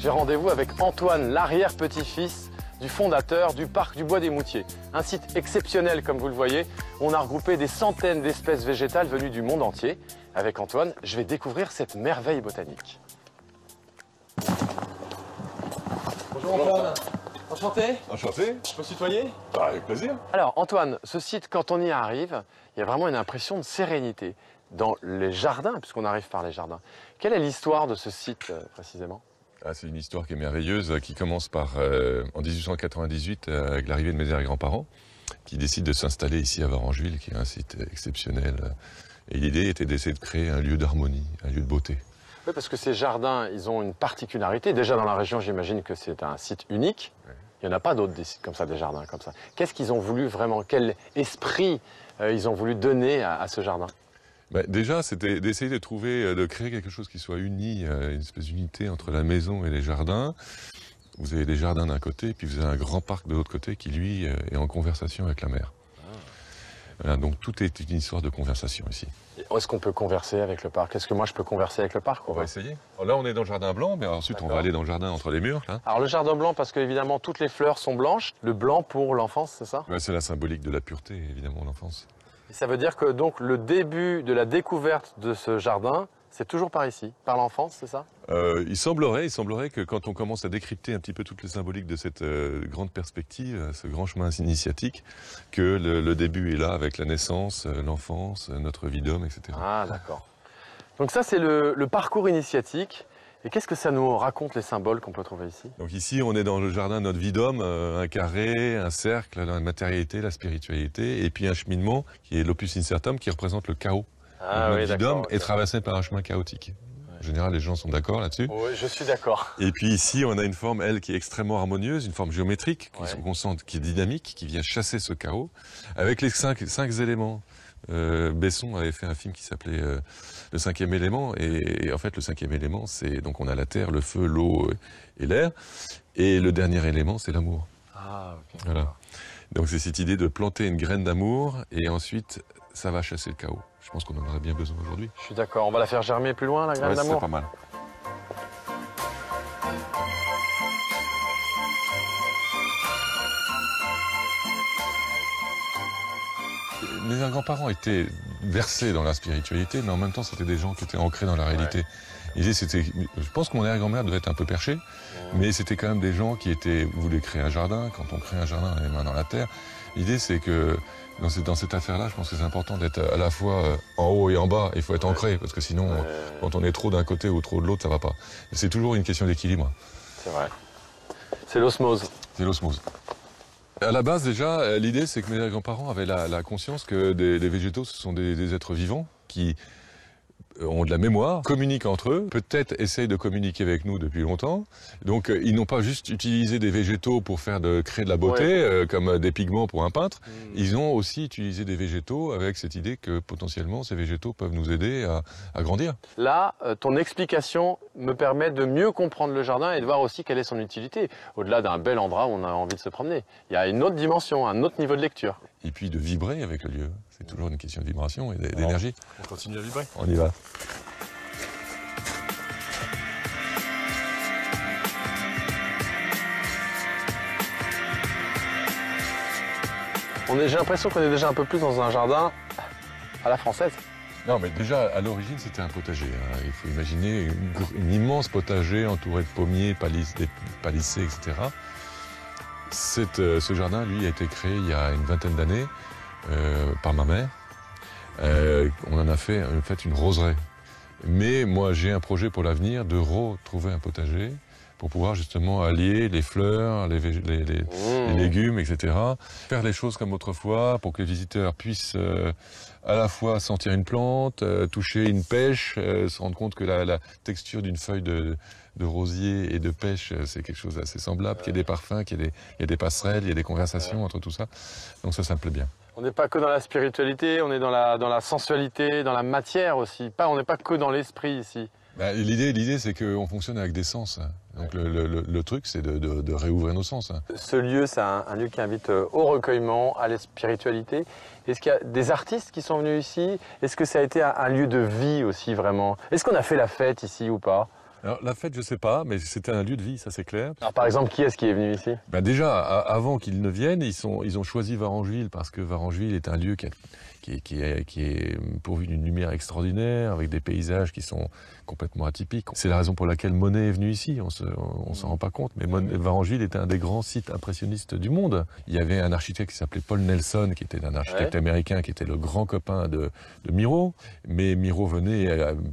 j'ai rendez-vous avec Antoine, l'arrière-petit-fils du fondateur du parc du Bois des Moutiers. Un site exceptionnel, comme vous le voyez. On a regroupé des centaines d'espèces végétales venues du monde entier. Avec Antoine, je vais découvrir cette merveille botanique. Bonjour Antoine. Enchanté. Enchanté. Je peux tutoyer? Avec plaisir. Alors Antoine, ce site, quand on y arrive, il y a vraiment une impression de sérénité. Dans les jardins, puisqu'on arrive par les jardins. Quelle est l'histoire de ce site précisément? C'est une histoire qui est merveilleuse, qui commence par en 1898 avec l'arrivée de mes arrière-grands-parents, qui décident de s'installer ici à Varangeville, qui est un site exceptionnel. Et l'idée était d'essayer de créer un lieu d'harmonie, un lieu de beauté. Oui, parce que ces jardins, ils ont une particularité. Déjà dans la région, j'imagine que c'est un site unique. Il n'y en a pas d'autres des sites comme ça, des jardins comme ça. Qu'est-ce qu'ils ont voulu vraiment, quel esprit ils ont voulu donner à ce jardin? Déjà, c'était d'essayer de trouver, de créer quelque chose qui soit uni, une espèce d'unité entre la maison et les jardins. Vous avez des jardins d'un côté, puis vous avez un grand parc de l'autre côté qui, lui, est en conversation avec la mer. Voilà, donc tout est une histoire de conversation ici. Est-ce qu'on peut converser avec le parc? Est-ce que moi je peux converser avec le parc? On va essayer. Alors là, on est dans le jardin blanc, mais ensuite on va aller dans le jardin entre les murs. Là. Alors le jardin blanc, parce que évidemment toutes les fleurs sont blanches. Le blanc pour l'enfance, c'est ça? C'est la symbolique de la pureté, évidemment, l'enfance. Et ça veut dire que donc le début de la découverte de ce jardin, c'est toujours par ici, par l'enfance, c'est ça? Il semblerait que quand on commence à décrypter un petit peu toutes les symboliques de cette grande perspective, ce grand chemin initiatique, que le début est là avec la naissance, l'enfance, notre vie d'homme, etc. Ah d'accord. Donc ça c'est le parcours initiatique. Et qu'est-ce que ça nous raconte, les symboles qu'on peut trouver ici? Donc ici, on est dans le jardin de notre vie d'homme, un carré, un cercle, la matérialité, la spiritualité, et puis un cheminement qui est l'opus incertum, qui représente le chaos. Ah, notre oui, vie d'homme okay. est traversée par un chemin chaotique. En général, les gens sont d'accord là-dessus. Oui, je suis d'accord. Et puis ici, on a une forme, elle, qui est extrêmement harmonieuse, une forme géométrique, qu'on sent, qui est dynamique, qui vient chasser ce chaos, avec les cinq éléments. Besson avait fait un film qui s'appelait Le cinquième élément, et en fait le cinquième élément, c'est donc on a la terre, le feu, l'eau et l'air, et le dernier élément, c'est l'amour. Ah, ok. Voilà. Donc c'est cette idée de planter une graine d'amour, et ensuite ça va chasser le chaos. Je pense qu'on en aurait bien besoin aujourd'hui. Je suis d'accord. On va la faire germer plus loin, la graine d'amour? C'est pas mal. Mes grands-parents étaient versés dans la spiritualité, mais en même temps, c'était des gens qui étaient ancrés dans la réalité. Je pense que mon arrière-grand-mère devait être un peu perché, mais c'était quand même des gens qui voulaient créer un jardin. Quand on crée un jardin, on a les mains dans la terre. L'idée, c'est que dans cette affaire-là, je pense que c'est important d'être à la fois en haut et en bas. Il faut être ancré, parce que sinon, quand on est trop d'un côté ou trop de l'autre, ça va pas. C'est toujours une question d'équilibre. C'est vrai. C'est l'osmose. C'est l'osmose. À la base, déjà, l'idée, c'est que mes grands-parents avaient la conscience que les végétaux, ce sont des êtres vivants qui ont de la mémoire, communiquent entre eux, peut-être essayent de communiquer avec nous depuis longtemps. Donc, ils n'ont pas juste utilisé des végétaux pour créer de la beauté, comme des pigments pour un peintre. Ils ont aussi utilisé des végétaux avec cette idée que potentiellement, ces végétaux peuvent nous aider à grandir. Là, ton explication me permet de mieux comprendre le jardin et de voir aussi quelle est son utilité. Au-delà d'un bel endroit où on a envie de se promener. Il y a une autre dimension, un autre niveau de lecture. Et puis de vibrer avec le lieu. C'est toujours une question de vibration et d'énergie. On continue à vibrer. On y va. J'ai l'impression qu'on est déjà un peu plus dans un jardin à la française. Non, mais déjà, à l'origine, c'était un potager. Hein. Il faut imaginer une immense potager entouré de pommiers, palissés, etc. Ce jardin, lui, a été créé il y a une vingtaine d'années par ma mère. On en a fait une roseraie. Mais moi, j'ai un projet pour l'avenir de retrouver un potager pour pouvoir justement allier les fleurs, les légumes, etc. Faire les choses comme autrefois pour que les visiteurs puissent à la fois sentir une plante, toucher une pêche, se rendre compte que la texture d'une feuille de rosier et de pêche, c'est quelque chose d'assez semblable, qu'il y ait des parfums, qu'il y ait des passerelles, il y ait des conversations entre tout ça. Donc ça me plaît bien. On n'est pas que dans la spiritualité, on est dans la sensualité, dans la matière aussi. On n'est pas que dans l'esprit ici. L'idée, c'est qu'on fonctionne avec des sens. Donc le truc, c'est de réouvrir nos sens. Ce lieu, c'est un lieu qui invite au recueillement, à la spiritualité. Est-ce qu'il y a des artistes qui sont venus ici? Est-ce que ça a été un lieu de vie aussi, vraiment? Est-ce qu'on a fait la fête ici ou pas? Alors la fête, je sais pas, mais c'était un lieu de vie, ça c'est clair. Alors par exemple, qui est-ce qui est venu ici? Ben déjà, avant qu'ils ne viennent, ils ont choisi Varengeville parce que Varengeville est un lieu qui est pourvu d'une lumière extraordinaire, avec des paysages qui sont complètement atypiques. C'est la raison pour laquelle Monet est venu ici, on s'en rend pas compte, mais Varengeville était un des grands sites impressionnistes du monde. Il y avait un architecte qui s'appelait Paul Nelson, qui était un architecte américain, qui était le grand copain de Miro. Mais Miro venait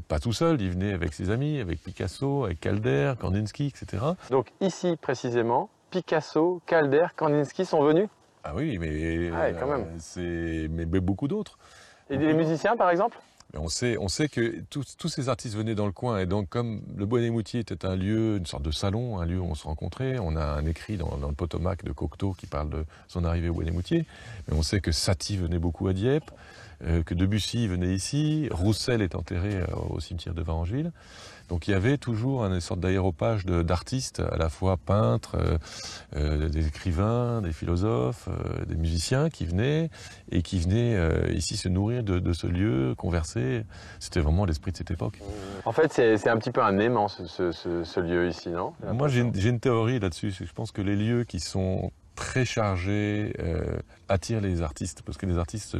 pas tout seul, il venait avec ses amis, avec Picasso, avec Calder, Kandinsky, etc. Donc ici précisément, Picasso, Calder, Kandinsky sont venus? Ah oui, mais quand même. Mais beaucoup d'autres. Et les musiciens par exemple? On sait que tous ces artistes venaient dans le coin, et donc comme le Bois des Moutiers était un lieu, une sorte de salon, un lieu où on se rencontrait, on a un écrit dans le Potomac de Cocteau qui parle de son arrivée au Bois des Moutiers, mais on sait que Satie venait beaucoup à Dieppe, que Debussy venait ici, Roussel est enterré au cimetière de Varengeville. Donc il y avait toujours une sorte d'aéropage d'artistes, à la fois peintres, des écrivains, des philosophes, des musiciens qui venaient ici se nourrir de ce lieu, converser. C'était vraiment l'esprit de cette époque. En fait, c'est un petit peu un aimant ce lieu ici, non? Moi j'ai une théorie là-dessus. Je pense que les lieux qui sont très chargés attirent les artistes, parce que les artistes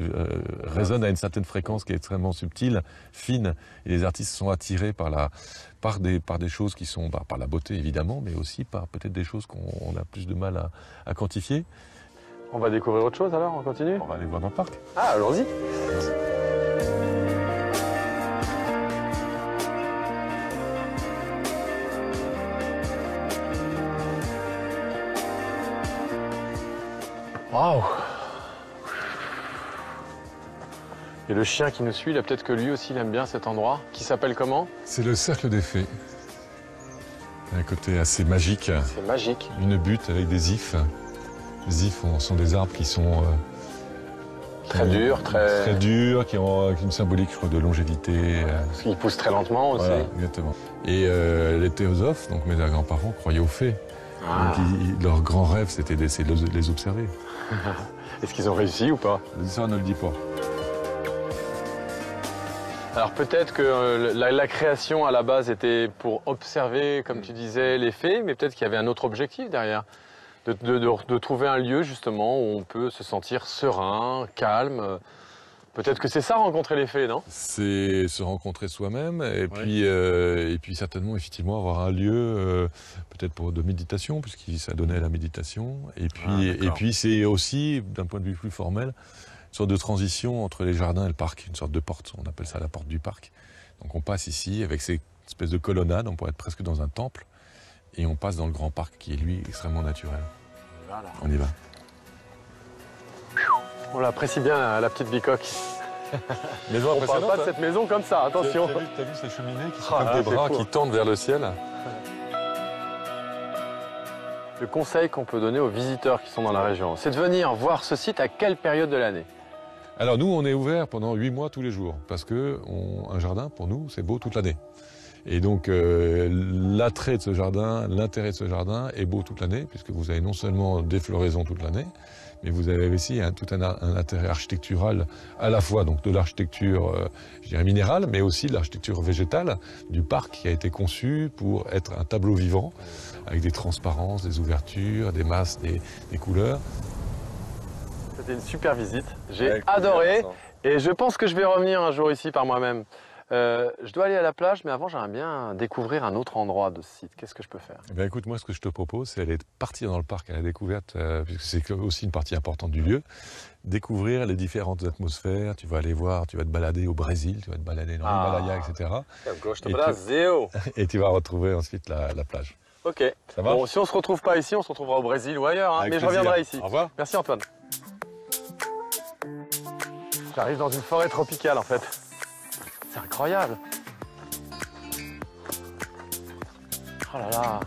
résonnent à une certaine fréquence qui est extrêmement subtile, fine, et les artistes sont attirés par des choses qui sont par la beauté évidemment, mais aussi par peut-être des choses qu'on a plus de mal à quantifier. On va découvrir autre chose alors, on continue? On va aller voir dans le parc. Ah, allons-y. Waouh! Et le chien qui nous suit, là, peut-être que lui aussi il aime bien cet endroit. Qui s'appelle comment? C'est le cercle des fées. Un côté assez magique. C'est magique. Une butte avec des ifs. Les ifs sont des arbres qui sont très durs, très durs, qui ont une symbolique, je crois, de longévité. Parce qu'ils poussent très lentement aussi. Voilà, exactement. Et les théosophes, donc mes grands-parents, croyaient aux fées. Ah. Donc leur grand rêve, c'était d'essayer de les observer. Est-ce qu'ils ont réussi ou pas? Ça, ne le dit pas. Alors peut-être que la création à la base était pour observer, comme tu disais, les fées, mais peut-être qu'il y avait un autre objectif derrière. De trouver un lieu justement où on peut se sentir serein, calme. Peut-être que c'est ça, rencontrer les fées, non? C'est se rencontrer soi-même et puis certainement, effectivement, avoir un lieu peut-être de méditation, puisque ça donnait à la méditation. Et puis c'est aussi, d'un point de vue plus formel, une sorte de transition entre les jardins et le parc, une sorte de porte. On appelle ça la porte du parc. Donc on passe ici avec ces espèces de colonnades, on pourrait être presque dans un temple, et on passe dans le grand parc qui est, lui, extrêmement naturel. Voilà. On y va. On l'apprécie bien, la petite bicoque. Maison on parle pas de cette maison comme ça, attention. T'as vu ces cheminées qui sont comme des bras qui tendent vers le ciel? Le conseil qu'on peut donner aux visiteurs qui sont dans la région, c'est de venir voir ce site à quelle période de l'année? Alors nous, on est ouvert pendant 8 mois tous les jours, parce que un jardin, pour nous, c'est beau toute l'année. Et donc l'attrait de ce jardin, l'intérêt de ce jardin est beau toute l'année, puisque vous avez non seulement des floraisons toute l'année, mais vous avez aussi tout un intérêt architectural, à la fois donc de l'architecture je dirais minérale, mais aussi de l'architecture végétale du parc qui a été conçu pour être un tableau vivant, avec des transparences, des ouvertures, des masses, des couleurs. C'était une super visite, j'ai adoré, et je pense que je vais revenir un jour ici par moi-même. Je dois aller à la plage, mais avant j'aimerais bien découvrir un autre endroit de ce site. Qu'est-ce que je peux faire? Ben écoute, moi ce que je te propose, c'est aller partir dans le parc à la découverte, puisque c'est aussi une partie importante du lieu. Découvrir les différentes atmosphères, tu vas aller voir, tu vas te balader au Brésil, tu vas te balader dans l'Himalaya, etc. Et tu vas retrouver ensuite la plage. Ok. Ça va? Bon, si on ne se retrouve pas ici, on se retrouvera au Brésil ou ailleurs, hein, mais je reviendrai ici. Au revoir. Merci Antoine. J'arrive dans une forêt tropicale en fait. C'est incroyable. Oh là là.